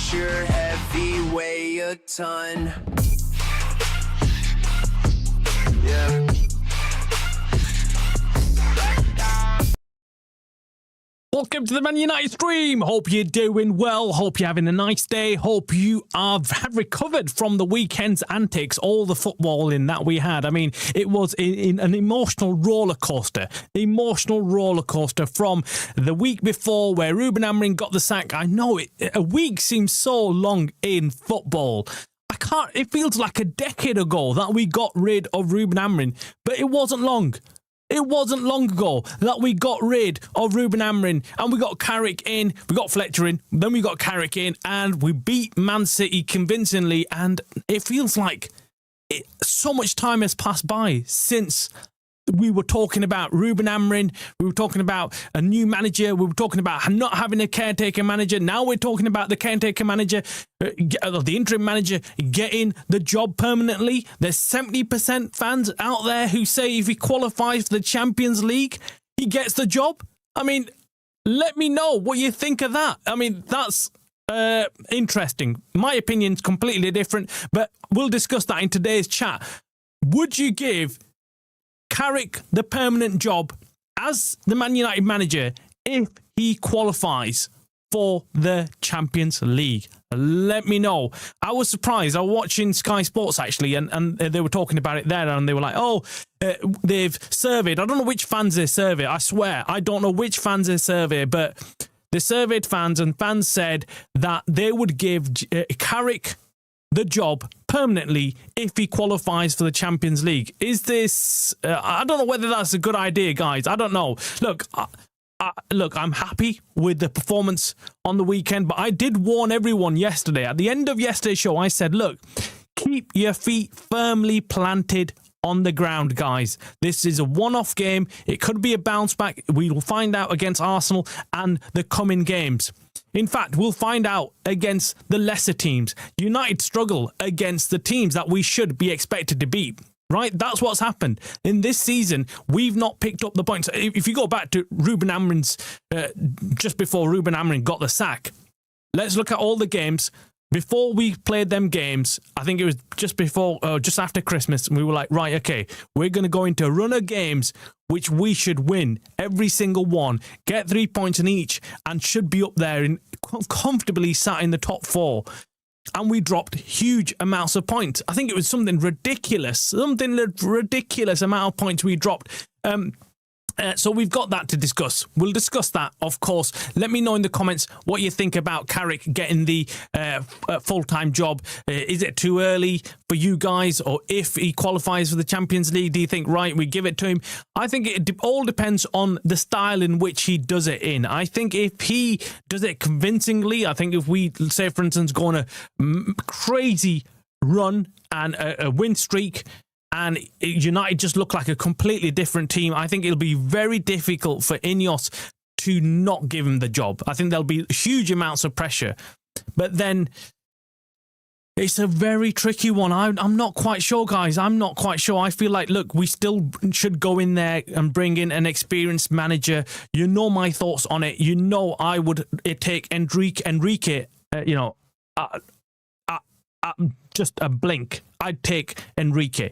pressure heavy, weigh a ton. Yeah. Welcome to the Man United stream. Hope you're doing well. Hope you're having a nice day. Hope you have recovered from the weekend's antics, all the footballing that we had. I mean, it was an emotional roller coaster. Emotional roller coaster from the week before where Ruben Amorim got the sack. I know a week seems so long in football. It feels like a decade ago that we got rid of Ruben Amorim, but it wasn't long. It wasn't long ago that we got rid of Ruben Amorim and we got Carrick in, we got Fletcher in, then we got Carrick in and we beat Man City convincingly, and it feels like so much time has passed by since we were talking about Ruben Amorim, we were talking about a new manager, we were talking about not having a caretaker manager. Now we're talking about the caretaker manager, the interim manager getting the job permanently. There's 70% fans out there who say if he qualifies for the Champions League, he gets the job. I mean, let me know what you think of that. I mean, that's interesting. My opinion's completely different, but we'll discuss that in today's chat. Would you give Carrick the permanent job as the Man United manager if he qualifies for the Champions League? Let me know. I was surprised. I was watching Sky Sports actually, and they were talking about it there, and they were like, they've surveyed. I don't know which fans they surveyed. I swear, I don't know which fans they surveyed, but they surveyed fans, and fans said that they would give Carrick the job permanently if he qualifies for the Champions League. Is this... I don't know whether that's a good idea, guys. I don't know. Look, I'm happy with the performance on the weekend, but I did warn everyone yesterday. At the end of yesterday's show, I said, look, keep your feet firmly planted on the ground, guys. This is a one-off game. It could be a bounce back. We will find out against Arsenal and the coming games. In fact, we'll find out against the lesser teams. United struggle against the teams that we should be expected to beat, right? That's what's happened. In this season, we've not picked up the points. If you go back to Ruben Amorim's, just before Ruben Amorim got the sack, let's look at all the games. Before we played them games, I think it was just after Christmas, and we were like, right, okay, we're going to go into a run of games which we should win every single one, get 3 points in each, and should be up there and comfortably sat in the top 4. And we dropped huge amounts of points. I think it was something ridiculous amount of points we dropped. So we've got that to discuss. We'll discuss that, of course. Let me know in the comments what you think about Carrick getting the full-time job. Is it too early for you guys? Or if he qualifies for the Champions League, do you think, right, we give it to him? I think it all depends on the style in which he does it in. I think if he does it convincingly, I think if we, say, for instance, go on a crazy run and a win streak, and United just look like a completely different team, I think it'll be very difficult for Ineos to not give him the job. I think there'll be huge amounts of pressure. But then it's a very tricky one. I'm not quite sure, guys. I'm not quite sure. I feel like, look, we still should go in there and bring in an experienced manager. You know my thoughts on it. You know I would take Enrique, just a blink. I'd take Enrique.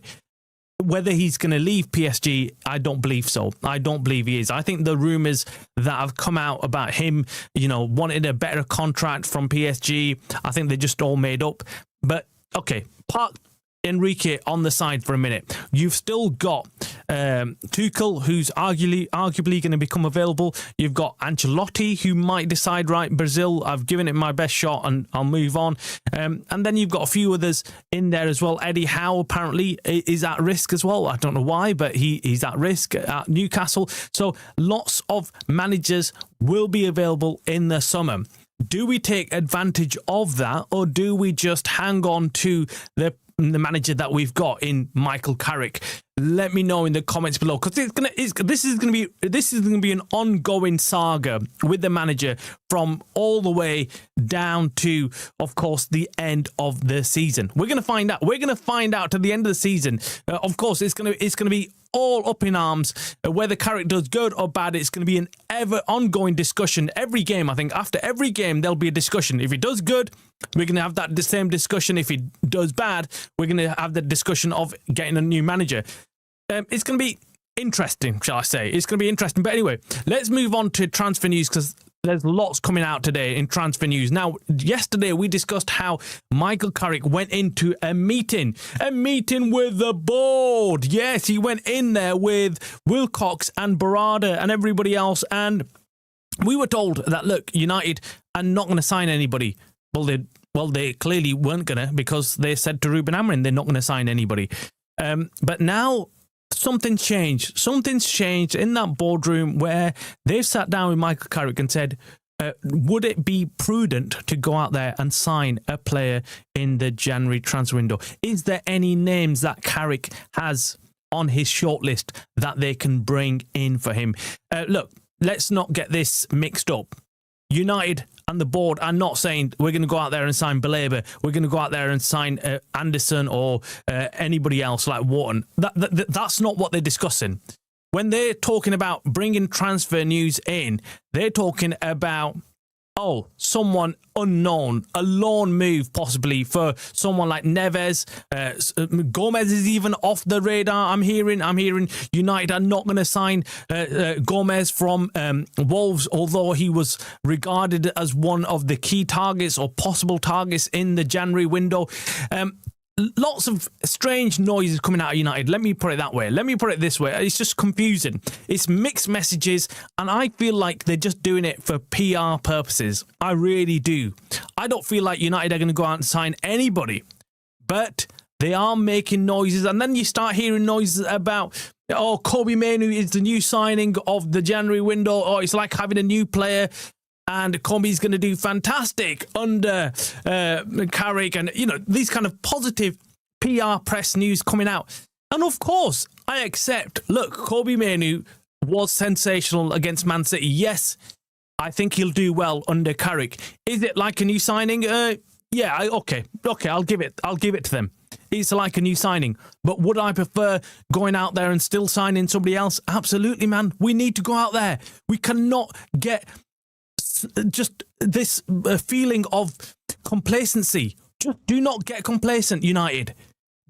Whether he's going to leave PSG, I don't believe so. I don't believe he is. I think the rumours that have come out about him, wanting a better contract from PSG, I think they're just all made up. But, okay, park Enrique on the side for a minute. You've still got Tuchel, who's arguably going to become available. You've got Ancelotti, who might decide, right, Brazil, I've given it my best shot and I'll move on. And then you've got a few others in there as well. Eddie Howe apparently is at risk as well. I don't know why, but he's at risk at Newcastle. So lots of managers will be available in the summer. Do we take advantage of that, or do we just hang on to the manager that we've got in Michael Carrick? Let me know in the comments below, because this is going to be an ongoing saga with the manager from all the way down to, of course, the end of the season. We're going to find out. We're going to find out to the end of the season. Of course, it's going to be all up in arms. Whether Carrick does good or bad, it's going to be an ever ongoing discussion. Every game, I think, after every game, there'll be a discussion. If he does good, we're going to have the same discussion. If he does bad, we're going to have the discussion of getting a new manager. It's going to be interesting, shall I say. It's going to be interesting. But anyway, let's move on to transfer news because there's lots coming out today in transfer news. Now, yesterday we discussed how Michael Carrick went into a meeting with the board. Yes, he went in there with Wilcox and Barada and everybody else. And we were told that, look, United are not going to sign anybody. Well, they clearly weren't going to because they said to Ruben Amorim they're not going to sign anybody. But now something's changed. Something's changed in that boardroom where they've sat down with Michael Carrick and said, would it be prudent to go out there and sign a player in the January transfer window? Is there any names that Carrick has on his shortlist that they can bring in for him? Look, let's not get this mixed up. United and the board are not saying we're going to go out there and sign Baleba, we're going to go out there and sign Anderson or anybody else like Wharton. That's not what they're discussing. When they're talking about bringing transfer news in, they're talking about, someone unknown, a loan move possibly for someone like Neves. Gomez is even off the radar. I'm hearing United are not going to sign Gomez from Wolves, although he was regarded as one of the key targets or possible targets in the January window. Lots of strange noises coming out of United. Let me put it that way. Let me put it this way. It's just confusing. It's mixed messages, and I feel like they're just doing it for PR purposes. I really do. I don't feel like United are going to go out and sign anybody, but they are making noises, and then you start hearing noises about, Kobe Mainoo is the new signing of the January window, it's like having a new player. And Kobe's going to do fantastic under Carrick and, these kind of positive PR press news coming out. And of course, I accept, look, Kobe Mainoo was sensational against Man City. Yes, I think he'll do well under Carrick. Is it like a new signing? Okay, I'll give it to them. It's like a new signing. But would I prefer going out there and still signing somebody else? Absolutely, man. We need to go out there. We cannot get just this feeling of complacency. Just do not get complacent, United.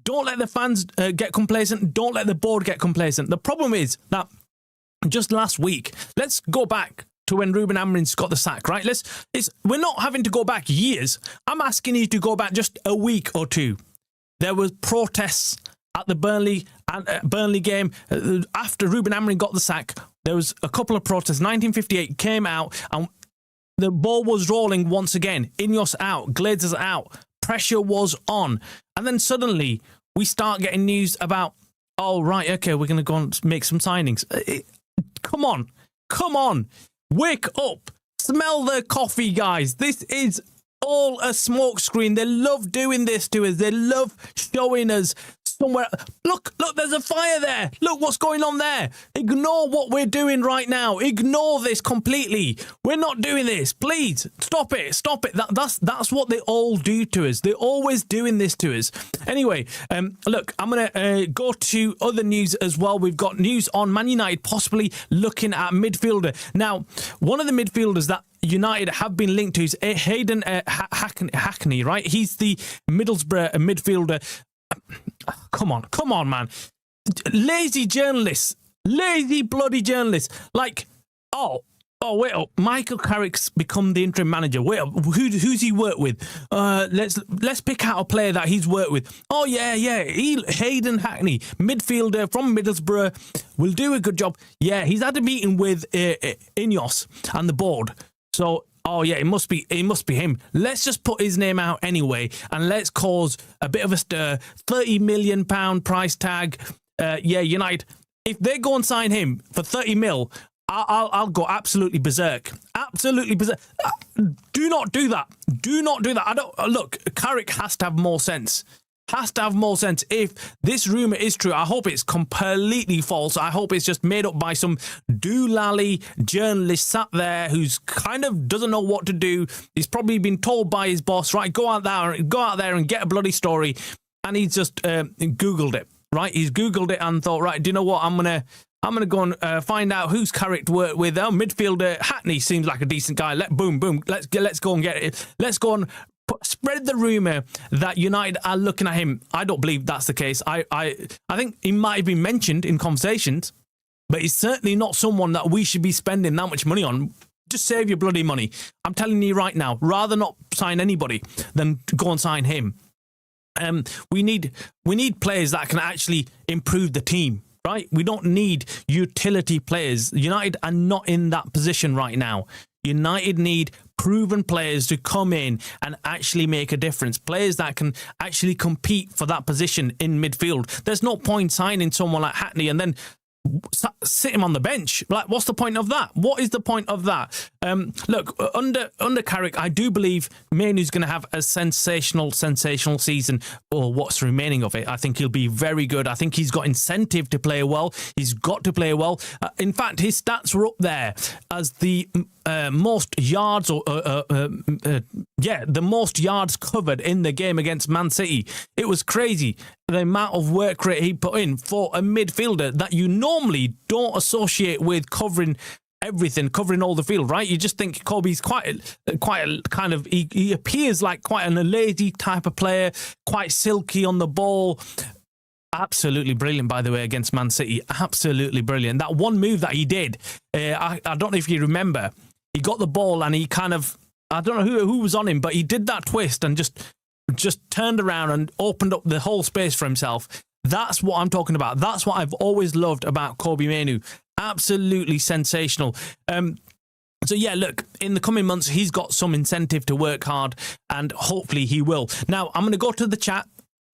Don't let the fans get complacent. Don't let the board get complacent. The problem is that just last week, let's go back to when Ruben Amorim's got the sack, right? We're not having to go back years. I'm asking you to go back just a week or two. There was protests at the Burnley game after Ruben Amorim got the sack. There was a couple of protests. 1958 came out and the ball was rolling once again. Ineos out, Glazers out, pressure was on. And then suddenly we start getting news about, we're going to go and make some signings. Come on, wake up, smell the coffee, guys. This is all a smokescreen. They love doing this to us. They love showing us somewhere. Look, there's a fire there. Look what's going on there. Ignore what we're doing right now. Ignore this completely. We're not doing this. Please, stop it. That's what they all do to us. They're always doing this to us. Anyway, look, I'm going to go to other news as well. We've got news on Man United possibly looking at midfielder. Now, one of the midfielders that United have been linked to is Hayden Hackney, right? He's the Middlesbrough midfielder. Come on, man. Lazy journalists. Lazy bloody journalists. Like, wait up. Michael Carrick's become the interim manager. Wait up. Who's he worked with? Let's pick out a player that he's worked with. Oh, yeah. Hayden Hackney, midfielder from Middlesbrough, will do a good job. Yeah, he's had a meeting with Ineos and the board. So, it must be him. Let's just put his name out anyway, and let's cause a bit of a stir. £30 million price tag. United. If they go and sign him for 30 mil, I'll go absolutely berserk. Absolutely berserk. Do not do that. Look, Carrick has to have more sense. If this rumour is true. I hope it's completely false. I hope it's just made up by some doolally journalist sat there who's kind of doesn't know what to do. He's probably been told by his boss, right, go out there and get a bloody story. And he's just Googled it. right? He's Googled it and thought, right, do you know what? I'm gonna go and find out who's Carrick worked with. Midfielder Hackney seems like a decent guy. Boom. Let's go and get it. Let's go and spread the rumor that United are looking at him. I don't believe that's the case. I think he might have been mentioned in conversations, but he's certainly not someone that we should be spending that much money on. Just save your bloody money. I'm telling you right now, rather not sign anybody than go and sign him. We need players that can actually improve the team, right? We don't need utility players. United are not in that position right now. United need proven players to come in and actually make a difference. Players that can actually compete for that position in midfield. There's no point signing someone like Hackney and then sit him on the bench. Like, what's the point of that? What is the point of that? Look, under Carrick, I do believe Mainoo's going to have a sensational season, or what's remaining of it. I think he'll be very good. I think he's got incentive to play well. He's got to play well. In fact, his stats were up there as the most yards, the most yards covered in the game against Man City. It was crazy, the amount of work rate he put in for a midfielder that you normally don't associate with covering everything, covering all the field, right? You just think Kobe's quite a kind of, he appears like quite a lazy type of player, quite silky on the ball. Absolutely brilliant, by the way, against Man City. Absolutely brilliant. That one move that he did, I don't know if you remember, he got the ball and he kind of, I don't know who was on him, but he did that twist and just turned around and opened up the whole space for himself. That's what I'm talking about. That's what I've always loved about Kobe Mainoo. Absolutely sensational. So yeah, look, in the coming months, he's got some incentive to work hard, and hopefully he will. Now, I'm going to go to the chat.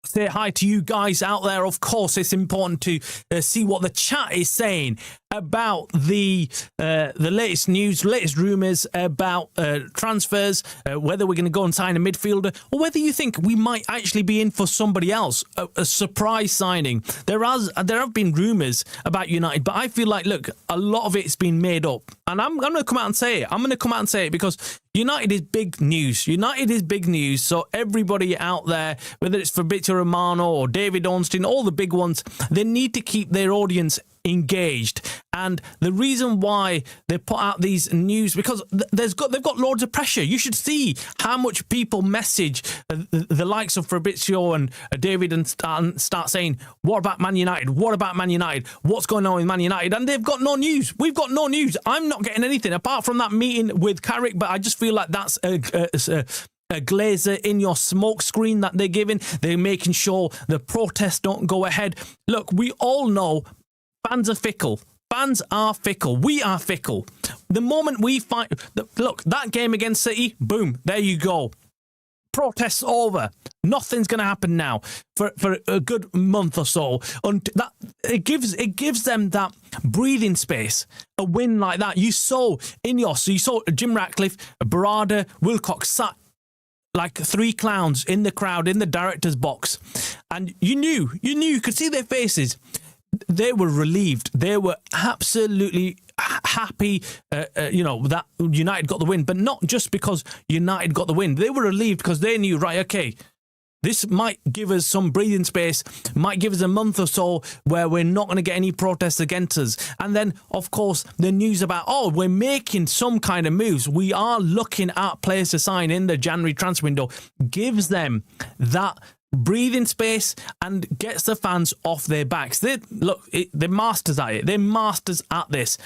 Say hi to you guys out there. Of course, it's important to see what the chat is saying about the latest news, latest rumours about transfers, whether we're going to go and sign a midfielder, or whether you think we might actually be in for somebody else, a surprise signing. There have been rumours about United, but I feel like, look, a lot of it's been made up. And I'm going to come out and say it. Because United is big news. So everybody out there, whether it's Fabrizio Romano or David Ornstein, all the big ones, they need to keep their audience engaged. And the reason why they put out these news, because they've got loads of pressure. You should see how much people message the likes of Fabrizio and David and start saying, what about Man United? What's going on with Man United? And they've got no news. We've got no news. I'm not getting anything apart from that meeting with Carrick, but I just feel like that's a glazer in your smoke screen that they're giving. They're making sure the protests don't go ahead. Look, we all know fans are fickle. We are fickle. The moment we fight, look, that game against City, boom, there you go. Protests over. Nothing's going to happen now for a good month or so. And that it gives them that breathing space. A win like that, you saw Ineos, you saw Jim Ratcliffe, Barada, Wilcox sat like three clowns in the crowd in the director's box, and you could see their faces. They were relieved. They were absolutely happy, that United got the win. But not just because United got the win. They were relieved because they knew, right, okay, this might give us some breathing space, might give us a month or so where we're not going to get any protests against us. And then, of course, the news about, we're making some kind of moves. We are looking at players to sign in the January transfer window, gives them that breathing space and gets the fans off their backs. They're masters at it. They're masters at this.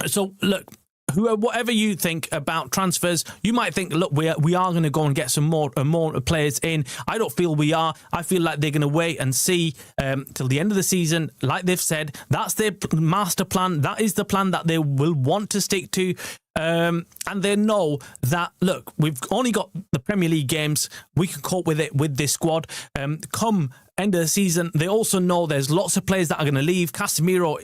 So look, whatever you think about transfers, you might think, look, we are going to go and get some more players in. I don't feel we are. I feel like they're going to wait and see till the end of the season. Like they've said, that's their master plan. That is the plan that they will want to stick to. And they know that, look, we've only got the Premier League games. We can cope with it with this squad. Come end of the season, they also know there's lots of players that are going to leave. Casemiro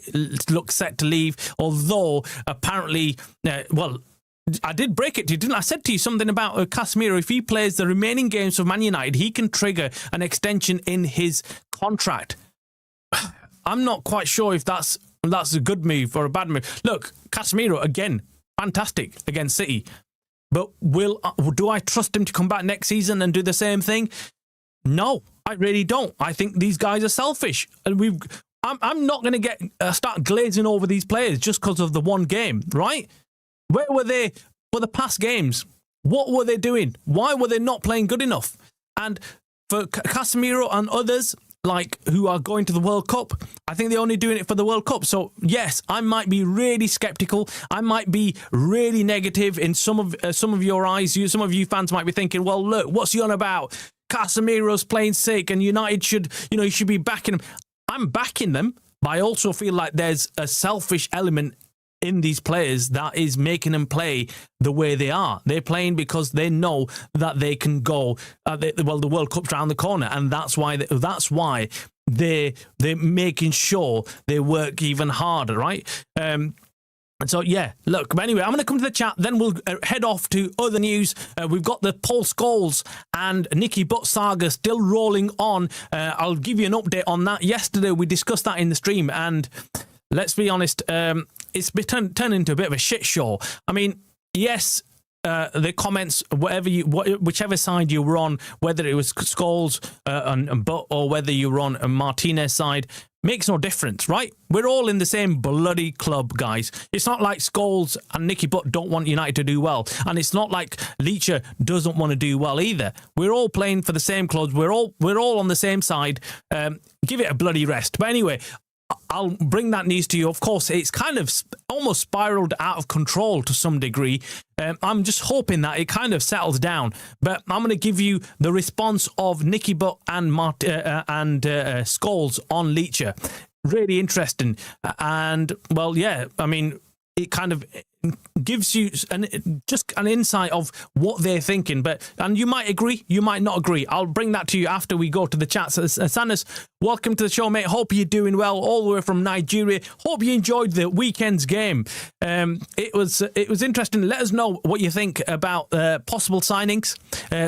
looks set to leave, although apparently, I did break it to you, didn't I? I said to you something about Casemiro. If he plays the remaining games for Man United, he can trigger an extension in his contract. I'm not quite sure if that's a good move or a bad move. Look, Casemiro, again, fantastic against City. But do I trust him to come back next season and do the same thing? No, I really don't. I think these guys are selfish, and I'm not going to start glazing over these players just because of the one game, right? Where were they for the past games? What were they doing? Why were they not playing good enough? And for Casemiro and others, like, who are going to the World Cup, I think they're only doing it for the World Cup. So yes, I might be really skeptical. I might be really negative in some of your eyes. Some of you fans might be thinking, well, look, what's he on about? Casemiro's playing sick, and United should, you should be backing him. I'm backing them, but I also feel like there's a selfish element in these players that is making them play the way they are. They're playing because they know that they can go. The World Cup's around the corner, and that's why they're making sure they work even harder, right? So, yeah, look, but anyway, I'm going to come to the chat, then we'll head off to other news. We've got the Paul Scholes and Nicky Butt saga still rolling on. I'll give you an update on that. Yesterday, we discussed that in the stream, and let's be honest, it's been turned into a bit of a shit show. I mean, yes, the comments, whichever side you were on, whether it was Scholes and Butt or whether you were on Martinez's side, makes no difference, right? We're all in the same bloody club, guys. It's not like Scholes and Nicky Butt don't want United to do well, and it's not like Leacher doesn't want to do well either. We're all playing for the same clubs. We're all on the same side. Give it a bloody rest. But anyway, I'll bring that news to you. Of course, it's kind of almost spiraled out of control to some degree. I'm just hoping that it kind of settles down. But I'm going to give you the response of Nicky Butt and Scholes on Leacher. Really interesting. And, well, yeah, I mean, it kind of gives you just an insight of what they're thinking. And you might agree, you might not agree. I'll bring that to you after we go to the chat. So, Sanas, welcome to the show, mate. Hope you're doing well, all the way from Nigeria. Hope you enjoyed the weekend's game. It was interesting. Let us know what you think about possible signings.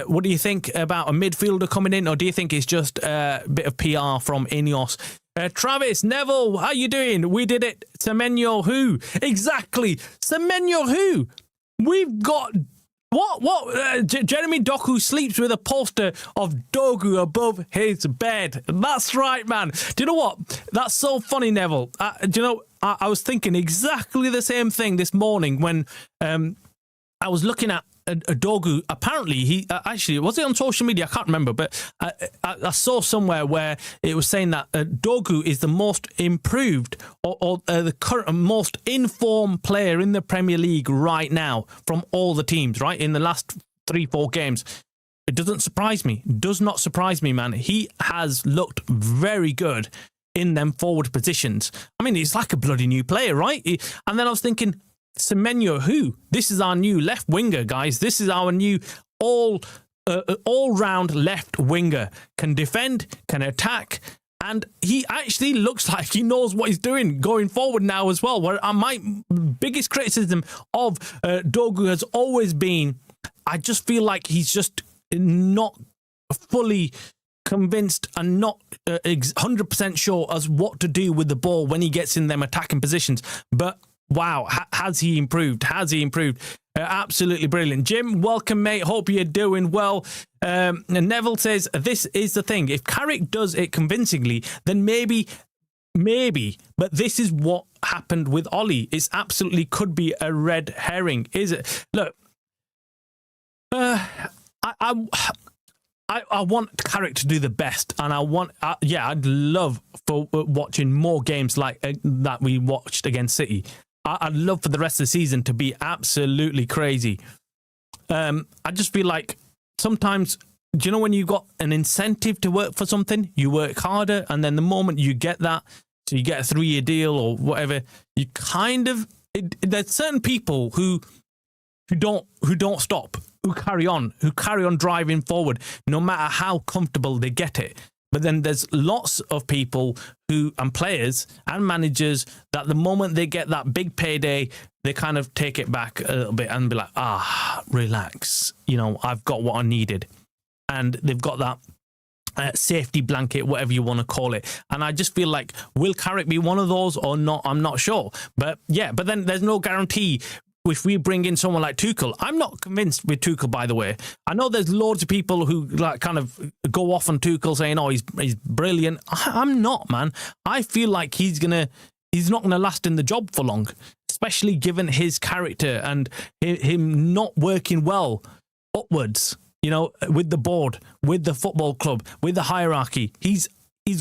What do you think about a midfielder coming in, or do you think it's just a bit of PR from Ineos? Travis, Neville, how you doing? We did it. Semenyo who? Exactly. Semenyo who? We've got... What? Jeremy Doku sleeps with a poster of Dogu above his bed. That's right, man. Do you know what? That's so funny, Neville. Do you know, I was thinking exactly the same thing this morning when I was looking at Dogu. Apparently, he actually, was it on social media? I can't remember, but I saw somewhere where it was saying that Dogu is the most improved or the current most informed player in the Premier League right now from all the teams, right? In the last 3-4 games. It doesn't surprise me. Does not surprise me, man. He has looked very good in them forward positions. I mean, he's like a bloody new player, right? And then I was thinking, Semenyo who? This is our new left winger, guys. This is our new all-round left winger. Can defend, can attack, and he actually looks like he knows what he's doing going forward now as well. Where my biggest criticism of Dogu has always been, I just feel like he's just not fully convinced and not 100% sure as what to do with the ball when he gets in them attacking positions. But wow, has he improved? Has he improved? Absolutely brilliant. Jim, welcome, mate. Hope you're doing well. And Neville says, this is the thing. If Carrick does it convincingly, then maybe, but this is what happened with Ollie. It absolutely could be a red herring, is it? Look, I want Carrick to do the best, and I'd love for watching more games like that we watched against City. I'd love for the rest of the season to be absolutely crazy. I just feel like sometimes, do you know when you got an incentive to work for something, you work harder, and then the moment you get that, so you get a 3-year deal or whatever, you kind of, there's certain people who don't stop, who carry on driving forward, no matter how comfortable they get it. But then there's lots of people and players and managers that the moment they get that big payday, they kind of take it back a little bit and be like, relax. I've got what I needed. And they've got that safety blanket, whatever you want to call it. And I just feel like, will Carrick be one of those or not? I'm not sure. But yeah, but then there's no guarantee if we bring in someone like Tuchel, I'm not convinced with Tuchel, by the way. I know there's loads of people who like kind of go off on Tuchel saying, oh, he's brilliant. I'm not, man. I feel like he's not gonna last in the job for long, especially given his character and him not working well upwards, you know, with the board, with the football club, with the hierarchy. He's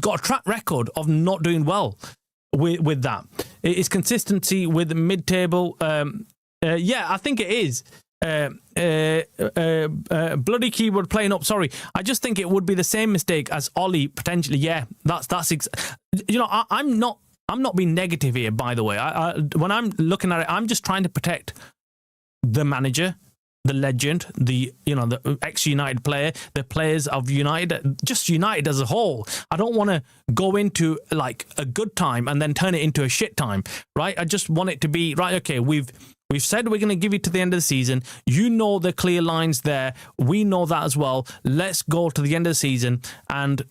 got a track record of not doing well with that. It's consistency with mid-table. Yeah, I think it is. Bloody keyboard playing up. Sorry, I just think it would be the same mistake as Ollie potentially. Yeah, you know, I'm not being negative here. By the way, when I'm looking at it, I'm just trying to protect the manager, the legend, the ex-United player, the players of United, just United as a whole. I don't want to go into like a good time and then turn it into a shit time, right? I just want it to be right. Okay, we've said we're going to give it to the end of the season. You know the clear lines there. We know that as well. Let's go to the end of the season, and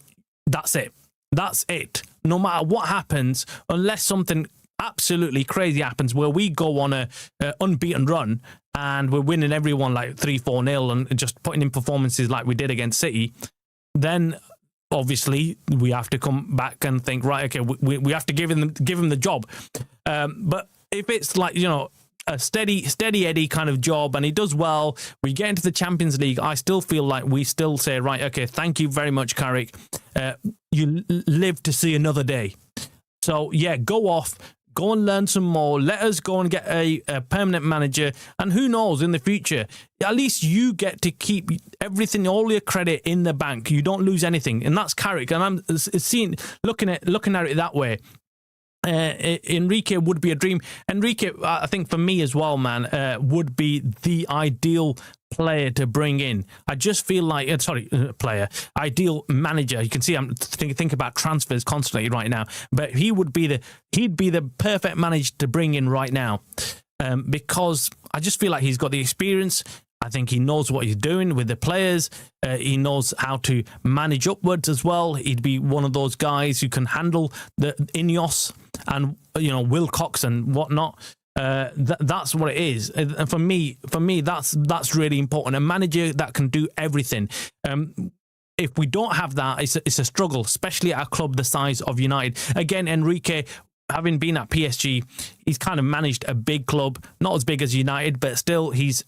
that's it. That's it. No matter what happens, unless something absolutely crazy happens where we go on a unbeaten run and we're winning everyone like 3-4-0 and just putting in performances like we did against City, then obviously we have to come back and think, right, okay, we have to give him the job. But if it's like, you know, a steady Eddie kind of job and he does well, we get into the Champions League, I still feel like we still say, right, okay, thank you very much, Carrick. You live to see another day. So yeah, go off, go and learn some more. Let us go and get a permanent manager. And who knows, in the future, at least you get to keep everything, all your credit in the bank. You don't lose anything. And that's Carrick. And I'm looking at it that way. Enrique would be a dream. Enrique, I think for me as well, man, would be the ideal player to bring in. I just feel like, ideal manager. You can see I'm thinking about transfers constantly right now, but he'd be the perfect manager to bring in right now, because I just feel like he's got the experience. I think he knows what he's doing with the players. He knows how to manage upwards as well. He'd be one of those guys who can handle the Ineos and, you know, Wilcox and whatnot. That's what it is. And for me, that's really important. A manager that can do everything. If we don't have that, it's a struggle, especially at a club the size of United. Again, Enrique, having been at PSG, he's kind of managed a big club, not as big as United, but still he's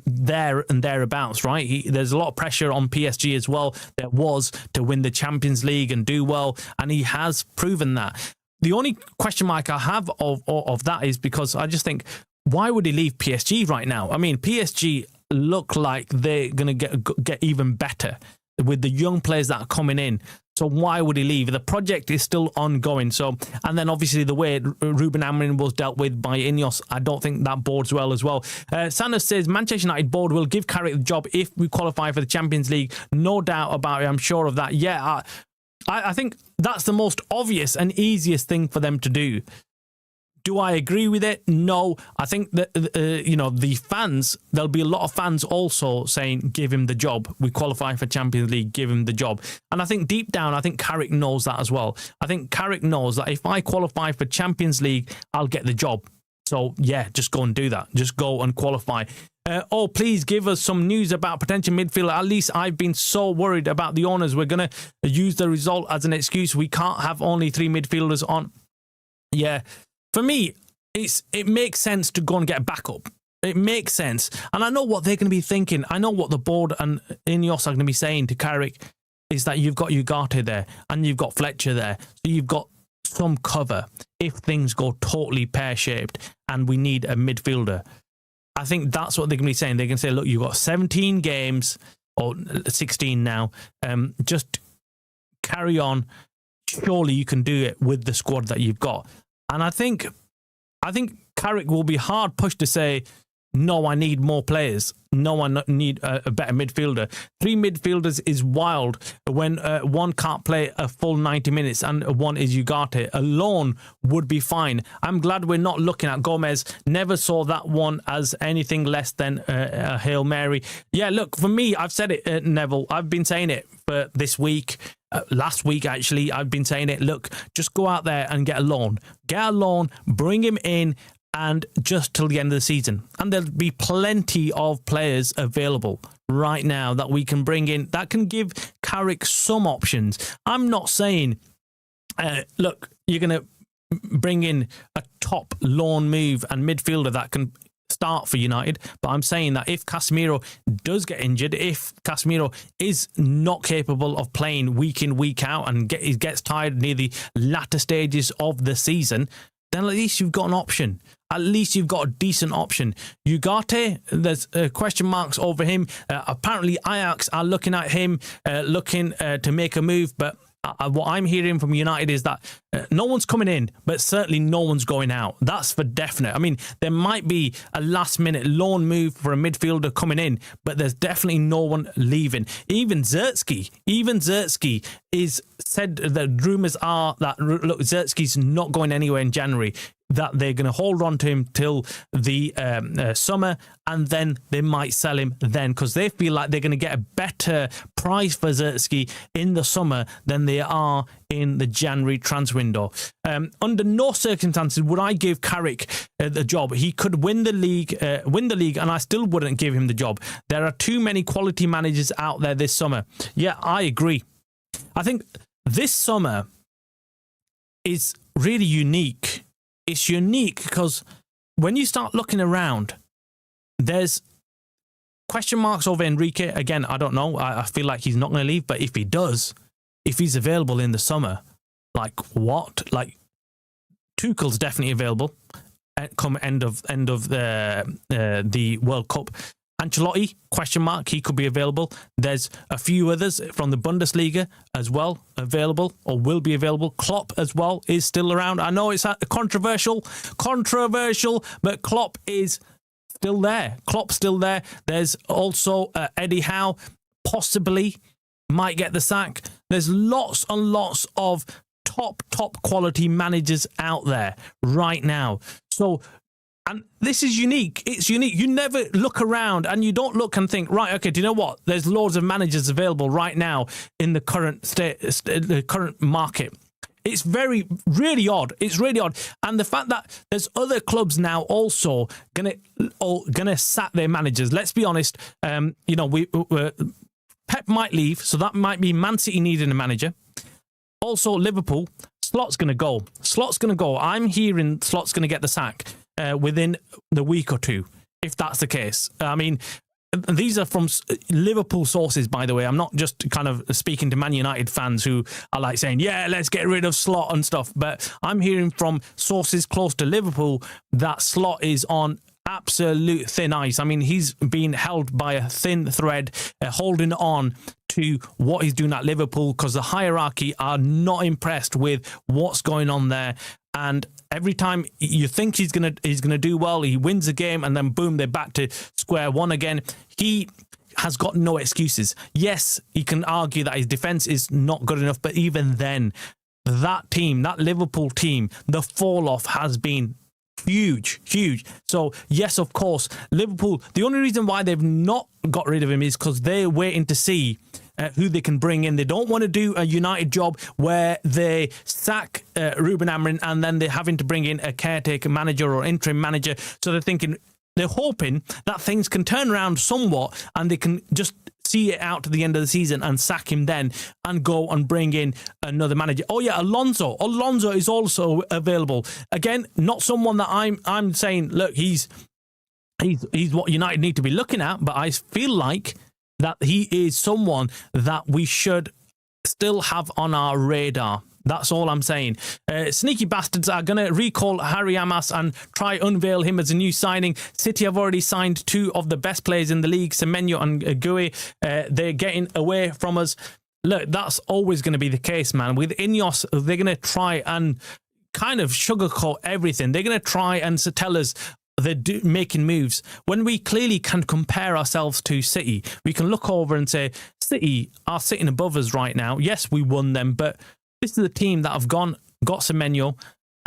there and thereabouts, right? There's a lot of pressure on PSG as well. There was to win the Champions League and do well, and he has proven that. The only question mark I have of that is because I just think, why would he leave PSG right now? I mean, PSG look like they're going to get even better with the young players that are coming in. So why would he leave? The project is still ongoing. So, and then obviously the way Ruben Amorim was dealt with by Ineos, I don't think that bodes well as well. Sanders says Manchester United board will give Carrick the job if we qualify for the Champions League. No doubt about it. I'm sure of that. Yeah, I think that's the most obvious and easiest thing for them to do. Do I agree with it? No. I think that, the fans, there'll be a lot of fans also saying, give him the job. We qualify for Champions League, give him the job. And I think deep down, I think Carrick knows that as well. I think Carrick knows that if I qualify for Champions League, I'll get the job. So, yeah, just go and do that. Just go and qualify. Please give us some news about potential midfielder. At least I've been so worried about the owners. We're going to use the result as an excuse. We can't have only 3 midfielders on. Yeah. For me, it makes sense to go and get a backup. It makes sense. And I know what they're going to be thinking. I know what the board and Ineos are going to be saying to Carrick is that you've got Ugarte there and you've got Fletcher there. So you've got some cover if things go totally pear-shaped and we need a midfielder. I think that's what they're going to be saying. They're going to say, look, you've got 17 games, or 16 now. Just carry on. Surely you can do it with the squad that you've got. And I think Carrick will be hard pushed to say, no, I need more players. No, I need a better midfielder. 3 midfielders is wild when one can't play a full 90 minutes and one is Ugarte. Alone would be fine. I'm glad we're not looking at Gomez. Never saw that one as anything less than a Hail Mary. Yeah, look, for me, I've said it, Neville. I've been saying it for this week. Last week, actually, I've been saying it. Look, just go out there and get a loan. Get a loan, bring him in, and just till the end of the season. And there'll be plenty of players available right now that we can bring in that can give Carrick some options. I'm not saying, look, you're going to bring in a top loan move and midfielder that can start for United, but I'm saying that if Casemiro does get injured, if Casemiro is not capable of playing week in, week out, and he gets tired near the latter stages of the season, then at least you've got an option. At least you've got a decent option. Ugarte, there's question marks over him. Apparently Ajax are looking at him, looking to make a move, but what I'm hearing from United is that no one's coming in, but certainly no one's going out. That's for definite. I mean, there might be a last-minute loan move for a midfielder coming in, but there's definitely no one leaving. Even Zertsky is said that rumours are that, look, Zertsky's not going anywhere in January, that they're going to hold on to him till the summer, and then they might sell him then because they feel like they're going to get a better price for Zertsky in the summer than they are in the January transfer window. Under no circumstances would I give Carrick the job. He could win the league, and I still wouldn't give him the job. There are too many quality managers out there this summer. Yeah, I agree. I think this summer is really unique. It's unique because when you start looking around, there's question marks over Enrique. Again, I don't know. I feel like he's not going to leave, but if he does, if he's available in the summer, like what? Like Tuchel's definitely available come end of the World Cup. Ancelotti, question mark, he could be available. There's a few others from the Bundesliga as well available or will be available. Klopp as well is still around. I know it's controversial, but Klopp is still there. Klopp's still there. There's also Eddie Howe, possibly might get the sack. There's lots and lots of top quality managers out there right now. So, and this is unique. It's unique. You never look around and you don't look and think, right, okay, do you know what? There's loads of managers available right now in the current the current market. It's really odd. It's really odd. And the fact that there's other clubs now also gonna sack their managers. Let's be honest. Pep might leave, so that might be Man City needing a manager. Also, Liverpool, Slot's going to go. I'm hearing Slot's going to get the sack within the week or two, if that's the case. I mean, these are from Liverpool sources, by the way. I'm not just kind of speaking to Man United fans who are like saying, yeah, let's get rid of Slot and stuff. But I'm hearing from sources close to Liverpool that Slot is on absolute thin ice. I mean, he's been held by a thin thread, holding on to what he's doing at Liverpool because the hierarchy are not impressed with what's going on there. And every time you think he's gonna do well, he wins a game, and then boom, they're back to square one again. He has got no excuses. Yes, he can argue that his defense is not good enough, but even then, that Liverpool team, the fall off has been huge. So yes, of course, Liverpool, the only reason why they've not got rid of him is because they're waiting to see who they can bring in. They don't want to do a United job where they sack Ruben Amorim and then they're having to bring in a caretaker manager or interim manager. So they're hoping that things can turn around somewhat and they can just see it out to the end of the season and sack him then and go and bring in another manager. Oh yeah, Alonso is also available. Again, not someone that I'm saying, look, he's what United need to be looking at, but I feel like that he is someone that we should still have on our radar. That's all I'm saying. Sneaky bastards are going to recall Harry Amas and try unveil him as a new signing. City have already signed two of the best players in the league, Semenyo and Gui. They're getting away from us. Look, that's always going to be the case, man. With Ineos, they're going to try and kind of sugarcoat everything. They're going to try and tell us they're making moves when we clearly can compare ourselves to City. We can look over and say, City are sitting above us right now. Yes, we won them, but this is the team that have got Semenyo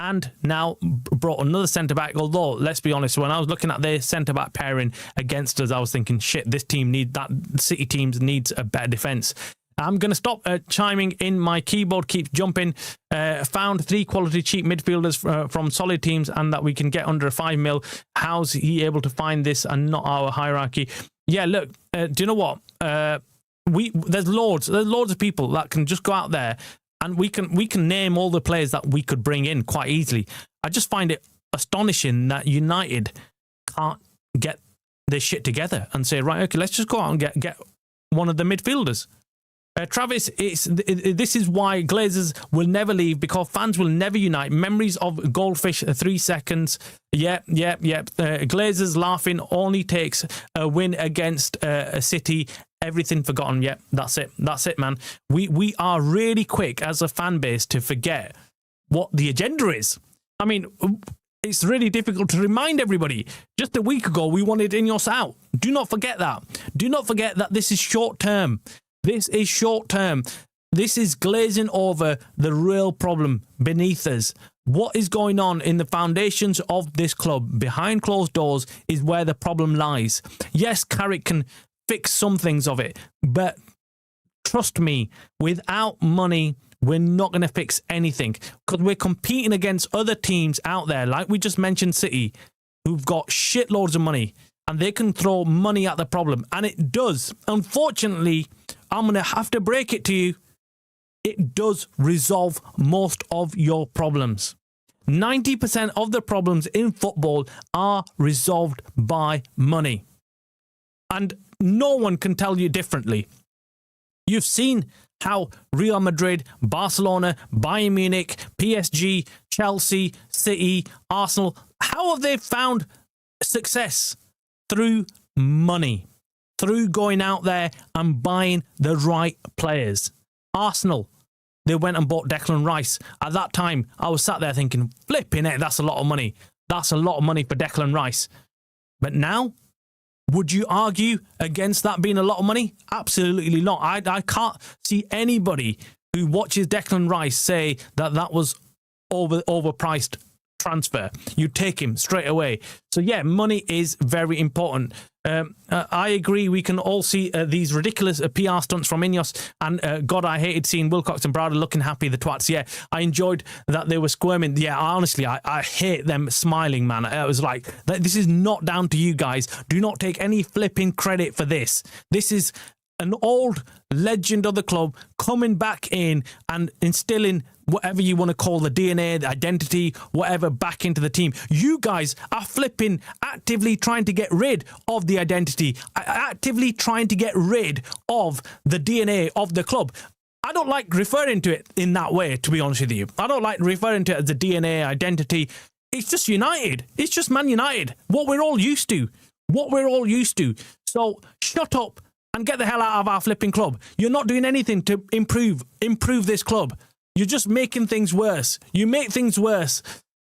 and now brought another centre-back. Although, let's be honest, when I was looking at their centre-back pairing against us, I was thinking, shit, this team City teams needs a better defence. I'm going to stop chiming in. My keyboard keeps jumping. Found 3 quality cheap midfielders from solid teams and that we can get under a 5 mil. How's he able to find this and not our hierarchy? Yeah, look, do you know what? There's loads of people that can just go out there and we can name all the players that we could bring in quite easily. I just find it astonishing that United can't get this shit together and say, right, okay, let's just go out and get one of the midfielders. Travis, this is why Glazers will never leave, because fans will never unite. Memories of Goldfish, 3 seconds. Yep. Glazers laughing only takes a win against a City. Everything forgotten. Yep, that's it, man. We are really quick as a fan base to forget what the agenda is. I mean, it's really difficult to remind everybody. Just a week ago, we wanted Ineos out. Do not forget that. Do not forget that this is short term. This is short term. This is glazing over the real problem beneath us. What is going on in the foundations of this club behind closed doors is where the problem lies. Yes, Carrick can fix some things of it, but trust me, without money, we're not going to fix anything, because we're competing against other teams out there, like we just mentioned, City, who've got shitloads of money, and they can throw money at the problem. And it does. Unfortunately, I'm going to have to break it to you. It does resolve most of your problems. 90% of the problems in football are resolved by money. And no one can tell you differently. You've seen how Real Madrid, Barcelona, Bayern Munich, PSG, Chelsea, City, Arsenal, how have they found success? Through money. Through going out there and buying the right players. Arsenal, they went and bought Declan Rice. At that time, I was sat there thinking, flipping it, that's a lot of money. That's a lot of money for Declan Rice. But now, would you argue against that being a lot of money? Absolutely not. I can't see anybody who watches Declan Rice say that that was overpriced transfer. You take him straight away. So yeah, money is very important. I agree. We can all see these ridiculous PR stunts from Ineos, and God, I hated seeing Wilcox and Browder looking happy, the twats. Yeah, I enjoyed that they were squirming. Yeah, honestly, I hate them smiling, man. I was like, this is not down to you guys. Do not take any flipping credit for this. This is an old legend of the club coming back in and instilling whatever you want to call the DNA, the identity, whatever, back into the team. You guys are flipping actively trying to get rid of the identity, actively trying to get rid of the DNA of the club. I don't like referring to it in that way, to be honest with you. I don't like referring to it as the DNA, identity. It's just United. It's just Man United. What we're all used to. So shut up and get the hell out of our flipping club. You're not doing anything to improve this club. You're just making things worse. You make things worse,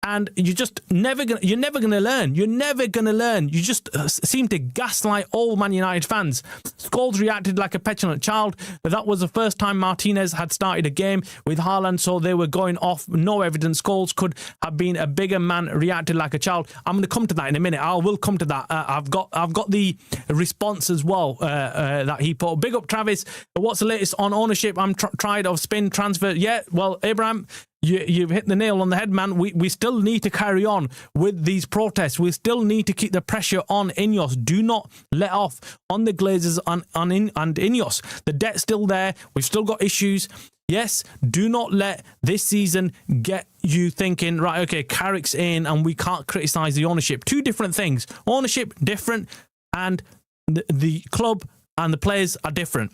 and you're never gonna learn. You're never gonna learn. You just seem to gaslight all Man United fans. Scholes reacted like a petulant child. That was the first time Martinez had started a game with Haaland, so they were going off. No evidence. Scholes could have been a bigger man. Reacted like a child. I'm going to come to that in a minute. I will come to that. I've got the response as well that he put. Big up, Travis. What's the latest on ownership? I'm tired of spin transfer. Yeah, well, Abraham, You've hit the nail on the head, man. We still need to carry on with these protests. We still need to keep the pressure on Ineos. Do not let off on the Glazers and Ineos. The debt's still there. We've still got issues. Yes, do not let this season get you thinking, right, okay, Carrick's in and we can't criticise the ownership. Two different things. Ownership, different, and the club and the players are different.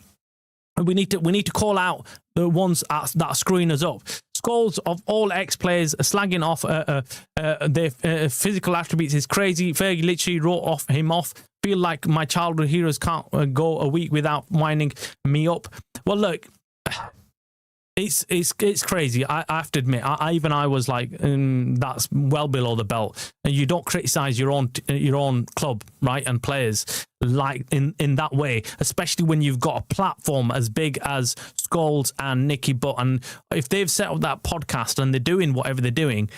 We need to call out the ones that are screwing us up. Scholes of all ex-players slagging off their physical attributes is crazy. Fergie literally wrote him off. Feel like my childhood heroes can't go a week without winding me up. Well, look, it's crazy. I have to admit, I was like, that's well below the belt. And you don't criticise your own club, right, and players like in that way, especially when you've got a platform as big as Scholes and Nicky Butt. And if they've set up that podcast and they're doing whatever they're doing,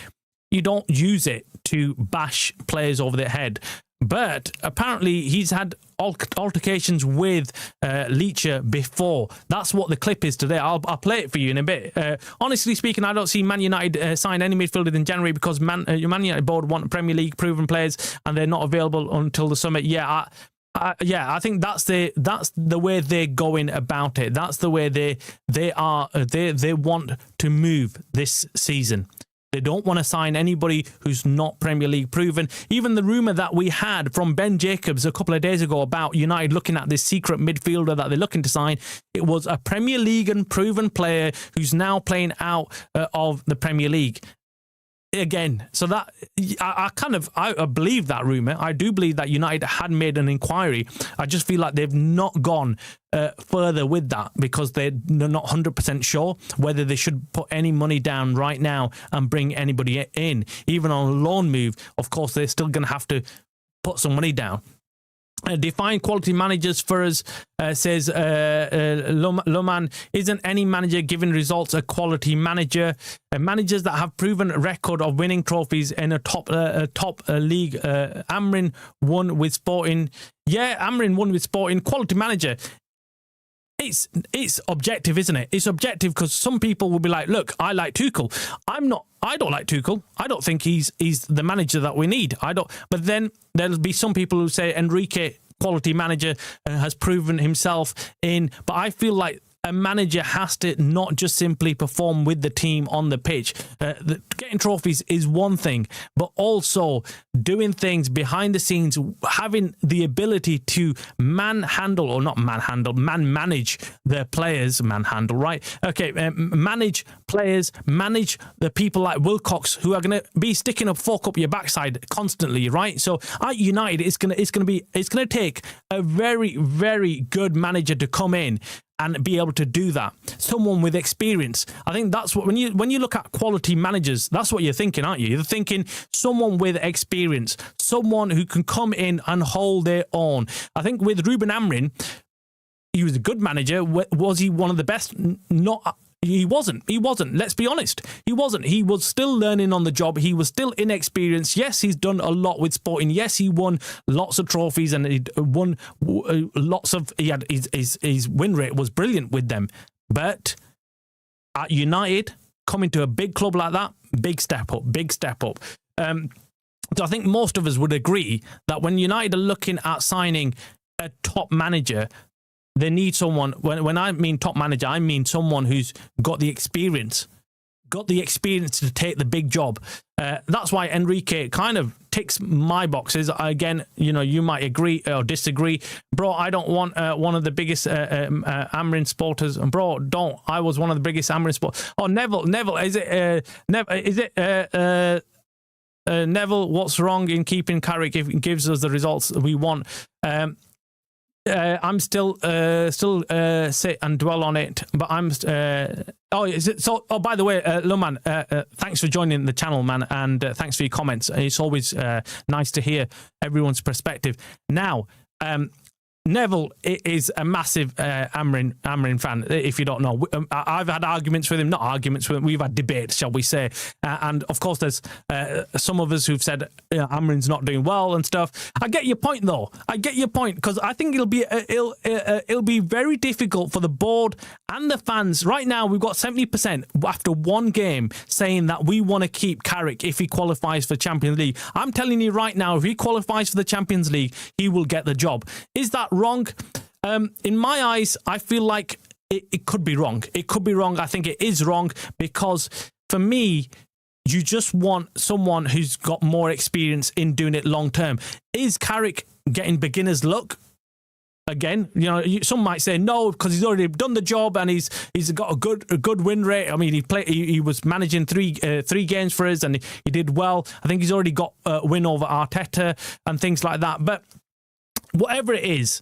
you don't use it to bash players over their head. But apparently he's had altercations with Leacher before. That's what the clip is today. I'll play it for you in a bit. Honestly speaking, I don't see Man United sign any midfielders in January because Man United board want Premier League proven players and they're not available until the summer. Yeah, I think that's the way they're going about it. That's the way they want to move this season. They don't want to sign anybody who's not Premier League proven. Even the rumour that we had from Ben Jacobs a couple of days ago about United looking at this secret midfielder that they're looking to sign, it was a Premier League and proven player who's now playing out of the Premier League. Again, so that I believe that rumour. I do believe that United had made an inquiry. I just feel like they've not gone further with that because they're not 100% sure whether they should put any money down right now and bring anybody in. Even on a loan move, of course, they're still going to have to put some money down. Define quality managers for us, says Loman. Isn't any manager giving results a quality manager? Managers that have proven record of winning trophies in a top league. Amrin won with Sporting. Yeah, Amrin won with Sporting. Quality manager. It's objective, isn't it? It's objective because some people will be like, look, I like Tuchel. I don't like Tuchel. I don't think he's the manager that we need. But then there'll be some people who say Enrique, quality manager, has proven himself in. But I feel like a manager has to not just simply perform with the team on the pitch. Getting trophies is one thing, but also doing things behind the scenes, having the ability to manage their players, manage players, manage the people like Wilcox who are going to be sticking a fork up your backside constantly, right? So at United, it's going to take a very, very good manager to come in and be able to do that. Someone with experience. I think that's what when you look at quality managers, that's what you're thinking, aren't you? You're thinking someone with experience, someone who can come in and hold their own. I think with Ruben Amorim, he was a good manager. Was he one of the best? Not. He wasn't. Let's be honest. He wasn't. He was still learning on the job. He was still inexperienced. Yes, he's done a lot with Sporting. Yes, he won lots of trophies and he won lots of. He had his win rate was brilliant with them. But at United, coming to a big club like that, big step up. So I think most of us would agree that when United are looking at signing a top manager, they need someone, when I mean top manager, I mean someone who's got the experience to take the big job. That's why Enrique kind of ticks my boxes. Again, you might agree or disagree. Bro, I don't want one of the biggest Amorim supporters. And bro, I was one of the biggest Amorim supporters. Oh, Neville, is it Neville, what's wrong in keeping Carrick if it gives us the results we want? I'm still sit and dwell on it, but I'm. Is it so? Oh, by the way, Luman, thanks for joining the channel, man, and thanks for your comments. It's always nice to hear everyone's perspective. Now, Neville is a massive Amorim fan, if you don't know. I've had arguments with him, not arguments with him, we've had debates, shall we say. And of course, there's some of us who've said Amorim's not doing well and stuff. I get your point, though. I get your point, because I think it'll be very difficult for the board and the fans. Right now, we've got 70% after one game saying that we want to keep Carrick if he qualifies for Champions League. I'm telling you right now, if he qualifies for the Champions League, he will get the job. Is that wrong? In my eyes, I feel like it could be wrong. It could be wrong. I think it is wrong because for me, you just want someone who's got more experience in doing it long term. Is Carrick getting beginner's luck? Again, some might say no because he's already done the job and he's got a good win rate. I mean, he was managing three games for us and he did well. I think he's already got a win over Arteta and things like that. But whatever it is,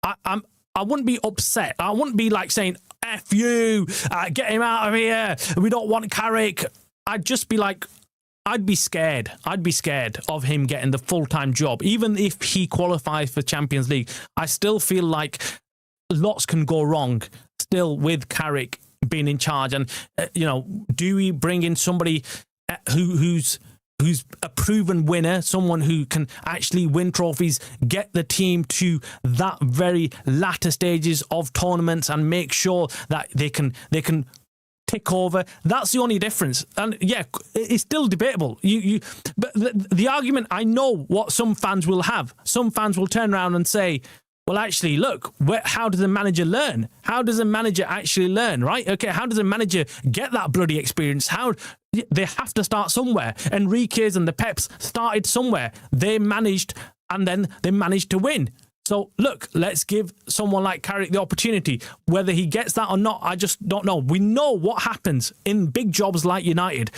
I wouldn't be upset. I wouldn't be like saying "F you, get him out of here. We don't want Carrick." I'd just be like, I'd be scared. I'd be scared of him getting the full-time job, even if he qualifies for Champions League. I still feel like lots can go wrong still with Carrick being in charge. And do we bring in somebody who's who's a proven winner, someone who can actually win trophies, get the team to that very latter stages of tournaments and make sure that they can tick over. That's the only difference. And yeah, it's still debatable. But the argument, I know what some fans will have. Some fans will turn around and say, well, actually, look, how does a manager learn? How does a manager actually learn, right? Okay, how does a manager get that bloody experience? They have to start somewhere. Enriquez and the Peps started somewhere. They managed, and then they managed to win. So, look, let's give someone like Carrick the opportunity. Whether he gets that or not, I just don't know. We know what happens in big jobs like United.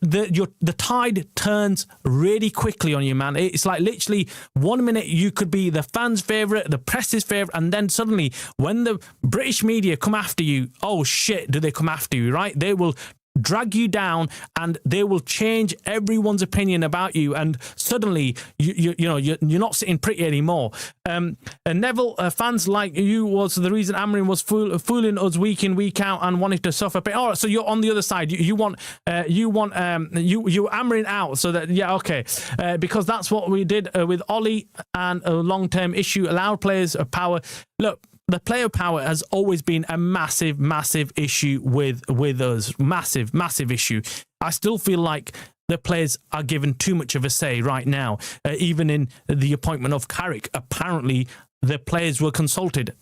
The tide turns really quickly on you, man. It's like literally 1 minute you could be the fans' favourite, the press's favourite, and then suddenly when the British media come after you, oh shit, do they come after you, right? They will drag you down and they will change everyone's opinion about you, and suddenly you're not sitting pretty anymore. And Neville, fans like you was the reason Amorim was fooling us week in, week out and wanted to suffer pain. All right, so you're on the other side. You want Amorim out, so that because that's what we did with Ollie, and a long-term issue allowed players of power. Look, the player power has always been a massive, massive issue with us. Massive, massive issue. I still feel like the players are given too much of a say right now. Even in the appointment of Carrick, apparently the players were consulted.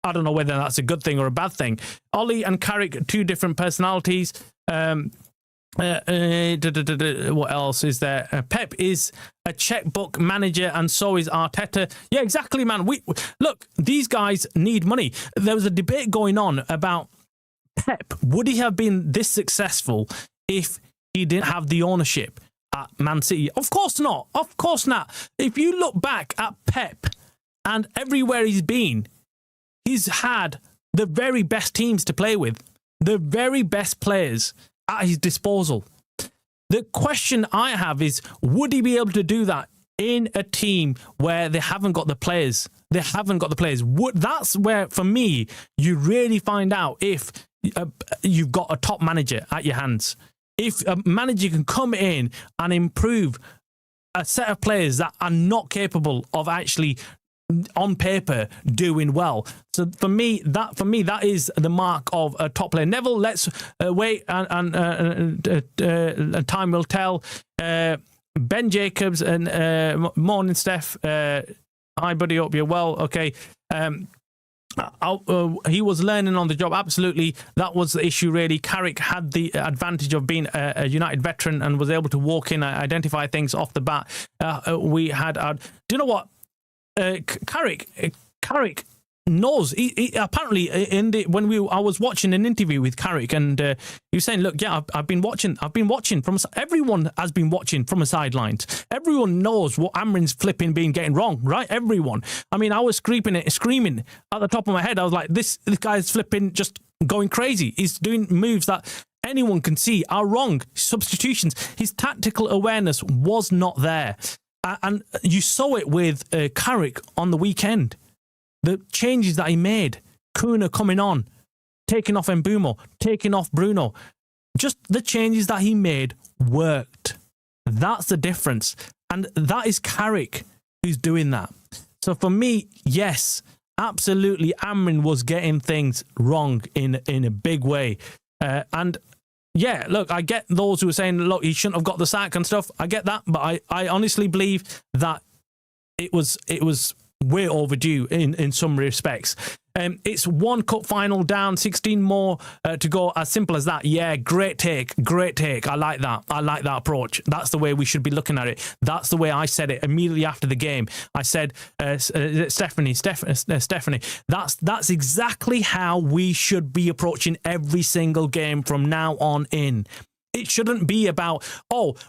I don't know whether that's a good thing or a bad thing. Ollie and Carrick, two different personalities. What else is there? Pep is a checkbook manager, and so is Arteta. Yeah, exactly, man. Look, these guys need money. There was a debate going on about Pep. Would he have been this successful if he didn't have the ownership at Man City? Of course not. Of course not. If you look back at Pep and everywhere he's been, he's had the very best teams to play with, the very best players at his disposal. The question I have is, would he be able to do that in a team where they haven't got the players? They haven't got the players. That's where, for me, you really find out if you've got a top manager at your hands. If a manager can come in and improve a set of players that are not capable of actually on paper doing well. So for me that is the mark of a top player. Neville, let's wait and time will tell. Ben Jacobs and morning Steph, hi buddy, hope you're well. Okay. He was learning on the job. Absolutely, that was the issue. Really, Carrick had the advantage of being a United veteran and was able to walk in, identify things off the bat. We had do you know what? Carrick knows. He apparently I was watching an interview with Carrick, and he was saying, "Look, yeah, I've been watching from. Everyone has been watching from the sidelines. Everyone knows what Amorim's flipping been getting wrong, right? Everyone. I mean, I was screaming at the top of my head. I was like, this guy's flipping just going crazy. He's doing moves that anyone can see are wrong. Substitutions. His tactical awareness was not there." And you saw it with Carrick on the weekend. The changes that he made, Kuna coming on, taking off Mbumo, taking off Bruno, just the changes that he made worked. That's the difference. And that is Carrick who's doing that. So for me, yes, absolutely, Amorim was getting things wrong in a big way. And yeah, look, I get those who are saying, look, he shouldn't have got the sack and stuff. I get that, but I honestly believe that it was way overdue in some respects. It's one cup final down, 16 more to go. As simple as that. Yeah, great take. I like that. I like that approach. That's the way we should be looking at it. That's the way I said it immediately after the game. I said, Stephanie, that's exactly how we should be approaching every single game from now on in. It shouldn't be about,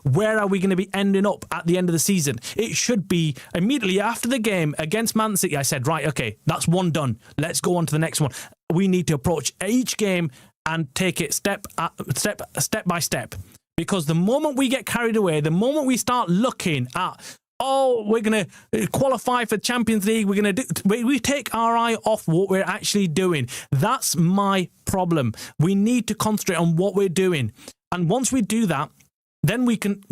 where are we going to be ending up at the end of the season? It should be immediately after the game against Man City. I said, right, okay, that's one done. Let's go on to the next one. We need to approach each game and take it step by step. Because the moment we get carried away, the moment we start looking at, we're going to qualify for Champions League, we take our eye off what we're actually doing. That's my problem. We need to concentrate on what we're doing. And once we do that, then we can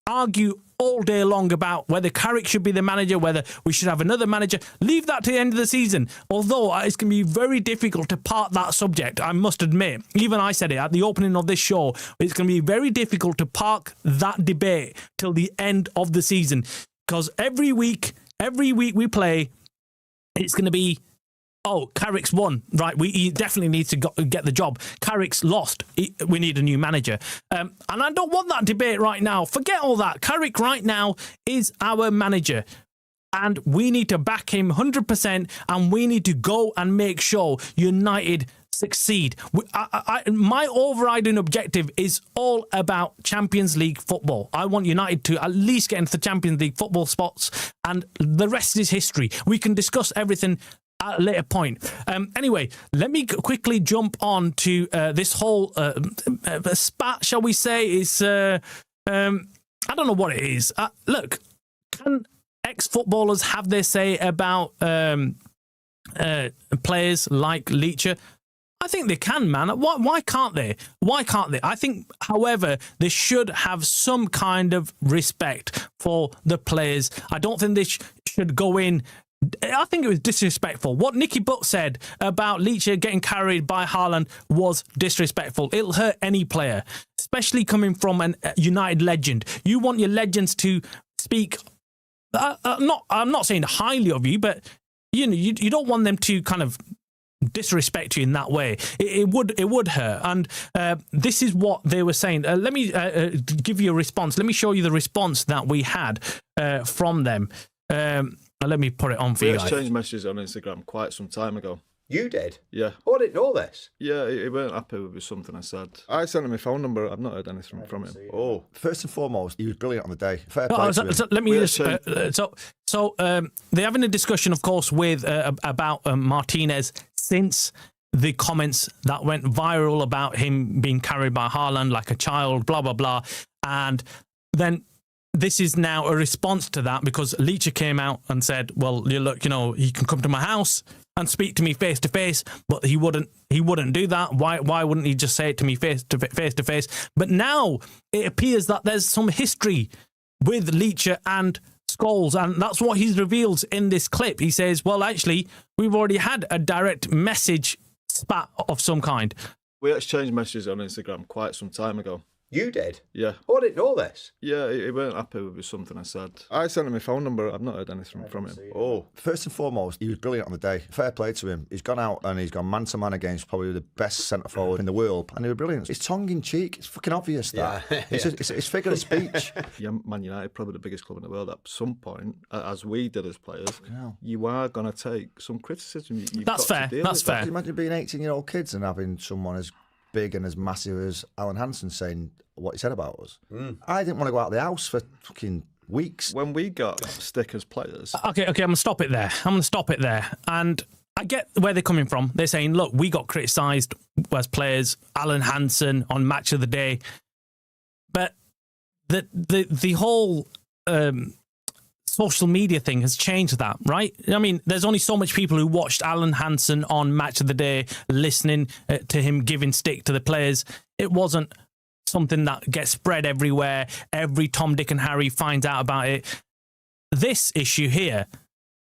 argue all day long about whether Carrick should be the manager, whether we should have another manager. Leave that to the end of the season. Although it's going to be very difficult to part that subject, I must admit. Even I said it at the opening of this show. It's going to be very difficult to park that debate till the end of the season. Because every week we play, it's going to be, oh, Carrick's won. Right, he definitely needs to get the job. Carrick's lost. We need a new manager. And I don't want that debate right now. Forget all that. Carrick right now is our manager. And we need to back him 100%. And we need to go and make sure United succeed. My overriding objective is all about Champions League football. I want United to at least get into the Champions League football spots. And the rest is history. We can discuss everything at a later point. Anyway, let me quickly jump on to this whole spat, shall we say. It's, I don't know what it is. Look, can ex-footballers have their say about players like Leacher? I think they can, man. Why can't they? Why can't they? I think, however, they should have some kind of respect for the players. I don't think they should go in. I think it was disrespectful. What Nicky Butt said about Leacher getting carried by Haaland was disrespectful. It'll hurt any player, especially coming from a United legend. You want your legends to speak. I'm not saying highly of you, but you don't want them to kind of disrespect you in that way. It would hurt. And this is what they were saying. Let me give you a response. Let me show you the response that we had from them. Let me put it on for you guys. We exchanged messages on Instagram quite some time ago. You did? Yeah. Oh, I didn't know this. Yeah, he weren't happy with something I said. I sent him my phone number. I've not heard anything from him. Oh. First and foremost, he was brilliant on the day. Fair play to him. So let me just... they're having a discussion, of course, with about Martinez since the comments that went viral about him being carried by Haaland like a child, blah, blah, blah. And then this is now a response to that because Leacher came out and said, well, look, he can come to my house and speak to me face to face, but he wouldn't do that. Why wouldn't he just say it to me face to face? But now it appears that there's some history with Leacher and Scholes, and that's what he reveals in this clip. He says, well, actually, we've already had a direct message spat of some kind. We exchanged messages on Instagram quite some time ago. You did? Yeah. Oh, I didn't know this. Yeah, he weren't happy with something I said. I sent him my phone number. I've not heard anything from him. Oh. First and foremost, he was brilliant on the day. Fair play to him. He's gone out and he's gone man-to-man against probably the best centre-forward in the world. And he was brilliant. It's tongue-in-cheek. It's fucking obvious that. Yeah. It's figure of speech. Yeah, Man United, probably the biggest club in the world. At some point, as we did as players, hell. you are going to take some criticism. That's fair. That's fair. Imagine being 18-year-old kids and having someone as big and as massive as Alan Hansen saying what he said about us. I didn't want to go out of the house for fucking weeks. When we got stick as players... Okay, I'm going to stop it there. And I get where they're coming from. They're saying, look, we got criticised as players, Alan Hansen on Match of the Day. But the whole social media thing has changed that, right? I mean, there's only so much people who watched Alan Hansen on Match of the Day, listening to him giving stick to the players. It wasn't something that gets spread everywhere. Every Tom, Dick and Harry finds out about it. This issue here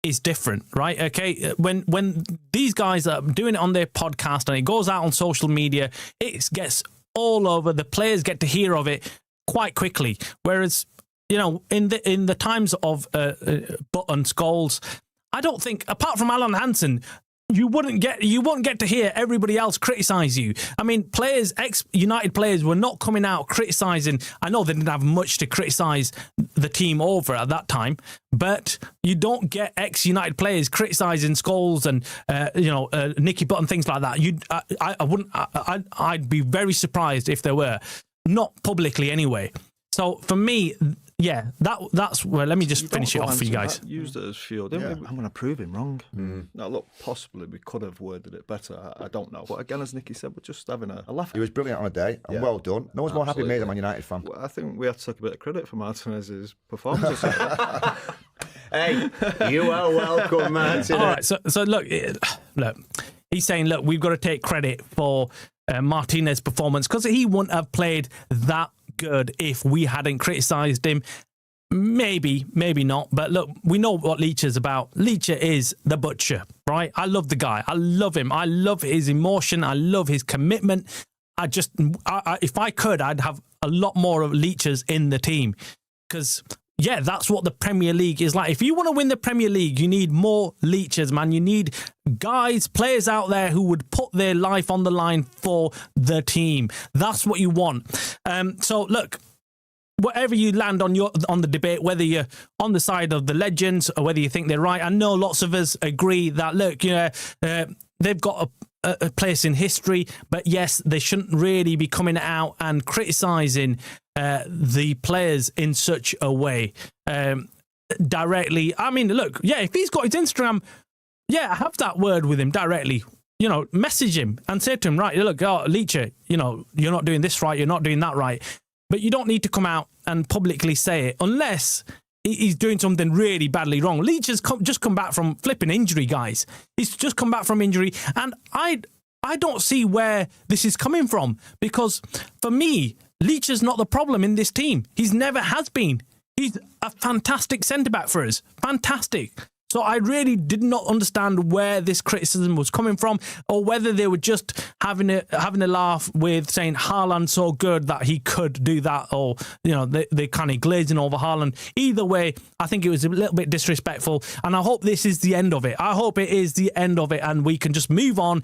is different, right? Okay, when these guys are doing it on their podcast and it goes out on social media, it gets all over. The players get to hear of it quite quickly. Whereas, in the times of Butt and Scholes, I don't think, apart from Alan Hansen, you won't get to hear everybody else criticise you. I mean, ex-United players were not coming out criticising. I know they didn't have much to criticise the team over at that time, but you don't get ex-United players criticising Scholes and Nicky Butt and things like that. I'd be very surprised if there were, not publicly anyway. So for me, yeah, that's where. Let me just finish it off for you guys. Used it as fuel, didn't we? I'm going to prove him wrong. Now, look, possibly we could have worded it better. I don't know. But again, as Nicky said, we're just having a laugh. He was brilliant on a day, and well done. No one's more happy than me than a Man United fan. Well, I think we have to take a bit of credit for Martinez's performance. Hey, you are welcome, Martinez. All right, so look, he's saying, look, we've got to take credit for Martinez's performance because he wouldn't have played that good if we hadn't criticised him. Maybe not. But look, we know what Leach is about. Leach is the butcher, right? I love the guy. I love him. I love his emotion. I love his commitment. If I could, I'd have a lot more of Leachers in the team. Because, yeah, that's what the Premier League is like. If you want to win the Premier League, you need more Leachers, man. You need players out there who would put their life on the line for the team. That's what you want. So, look, whatever you land on the debate, whether you're on the side of the legends or whether you think they're right, I know lots of us agree that, look, they've got a place in history, but yes, they shouldn't really be coming out and criticising the players in such a way directly. I mean, look, yeah, if he's got his Instagram, yeah, have that word with him directly. Message him and say to him, right, look, Leacher, you're not doing this right, you're not doing that right. But you don't need to come out and publicly say it unless he's doing something really badly wrong. Leach has just come back from flipping injury, guys. He's just come back from injury. And I don't see where this is coming from, because for me, Leach is not the problem in this team. He's never has been. He's a fantastic centre-back for us. Fantastic. So I really did not understand where this criticism was coming from, or whether they were just having a laugh with saying Haaland's so good that he could do that, or they kind of glazing over Haaland. Either way, I think it was a little bit disrespectful, and I hope this is the end of it. I hope it is the end of it, and we can just move on.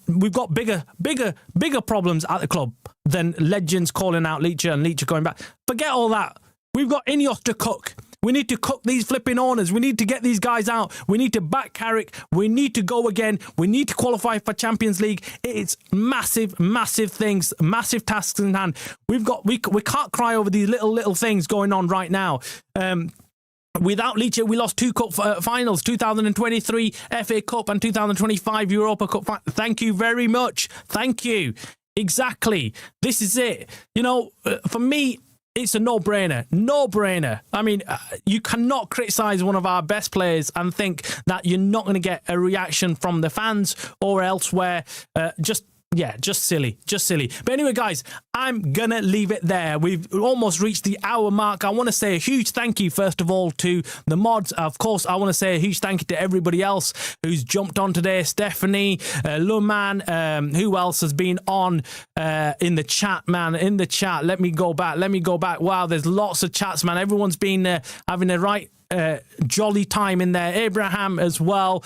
We've got bigger problems at the club than legends calling out Leacher and Leacher going back. Forget all that. We've got Ineos to cook. We need to cook these flipping owners. We need to get these guys out. We need to back Carrick. We need to go again. We need to qualify for Champions League. It's massive things, massive tasks in hand. We can't cry over these little things going on right now. Without Leacher, we lost 2 cup finals, 2023 FA Cup and 2025 Europa Cup. Thank you very much. Thank you. Exactly. This is it. For me, it's a no-brainer. No-brainer. I mean, you cannot criticise one of our best players and think that you're not going to get a reaction from the fans or elsewhere. Just silly. But anyway, guys, I'm going to leave it there. We've almost reached the hour mark. I want to say a huge thank you, first of all, to the mods. Of course, I want to say a huge thank you to everybody else who's jumped on today. Stephanie, Luman, who else has been on in the chat, man? In the chat. Let me go back. Wow, there's lots of chats, man. Everyone's been having a right jolly time in there. Abraham as well,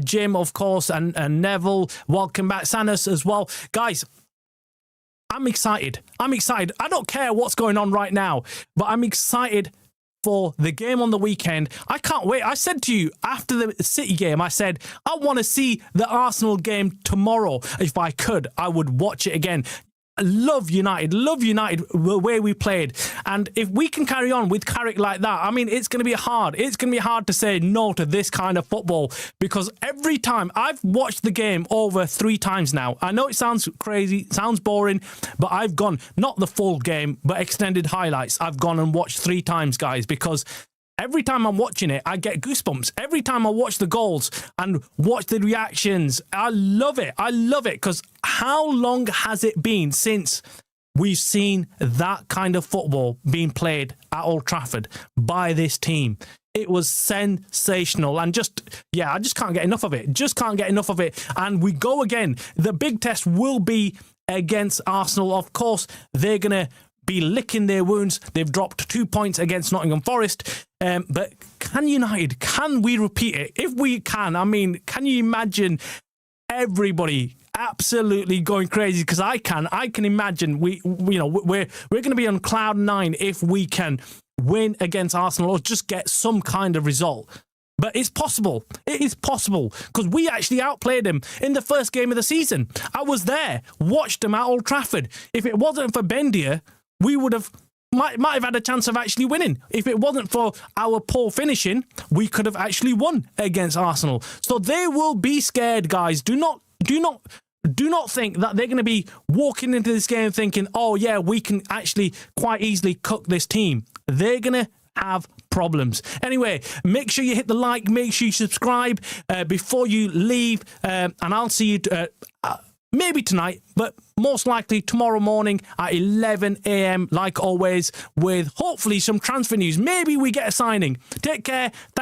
Jim, of course, and Neville. Welcome back. Sanas as well. Guys, I'm excited. I don't care what's going on right now, but I'm excited for the game on the weekend. I can't wait. I said to you after the City game, I said, I want to see the Arsenal game tomorrow. If I could, I would watch it again. Love United, the way we played. And if we can carry on with Carrick like that, I mean, it's going to be hard. It's going to be hard to say no to this kind of football, because every time I've watched the game over 3 times now. I know it sounds crazy, sounds boring, but I've gone, not the full game, but extended highlights. I've gone and watched 3 times, guys, because every time I'm watching it, I get goosebumps. Every time I watch the goals and watch the reactions, I love it. Because how long has it been since we've seen that kind of football being played at Old Trafford by this team? It was sensational. And I just can't get enough of it. And we go again. The big test will be against Arsenal. Of course, they're going to be licking their wounds. They've dropped 2 points against Nottingham Forest. But can we repeat it? If we can, I mean, can you imagine everybody absolutely going crazy? Because I can imagine we're going to be on cloud 9 if we can win against Arsenal or just get some kind of result. But it's possible. It is possible, because we actually outplayed them in the first game of the season. I was there, watched them at Old Trafford. If it wasn't for Bendia, we would have might have had a chance of actually winning. If it wasn't for our poor finishing, we could have actually won against Arsenal. So they will be scared, guys. Do not think that they're going to be walking into this game thinking, oh yeah, we can actually quite easily cook this team. They're going to have problems. Anyway, make sure you hit the like, make sure you subscribe before you leave, and I'll see you maybe tonight, but most likely tomorrow morning at 11 a.m. like always, with hopefully some transfer news. Maybe we get a signing. Take care. Thank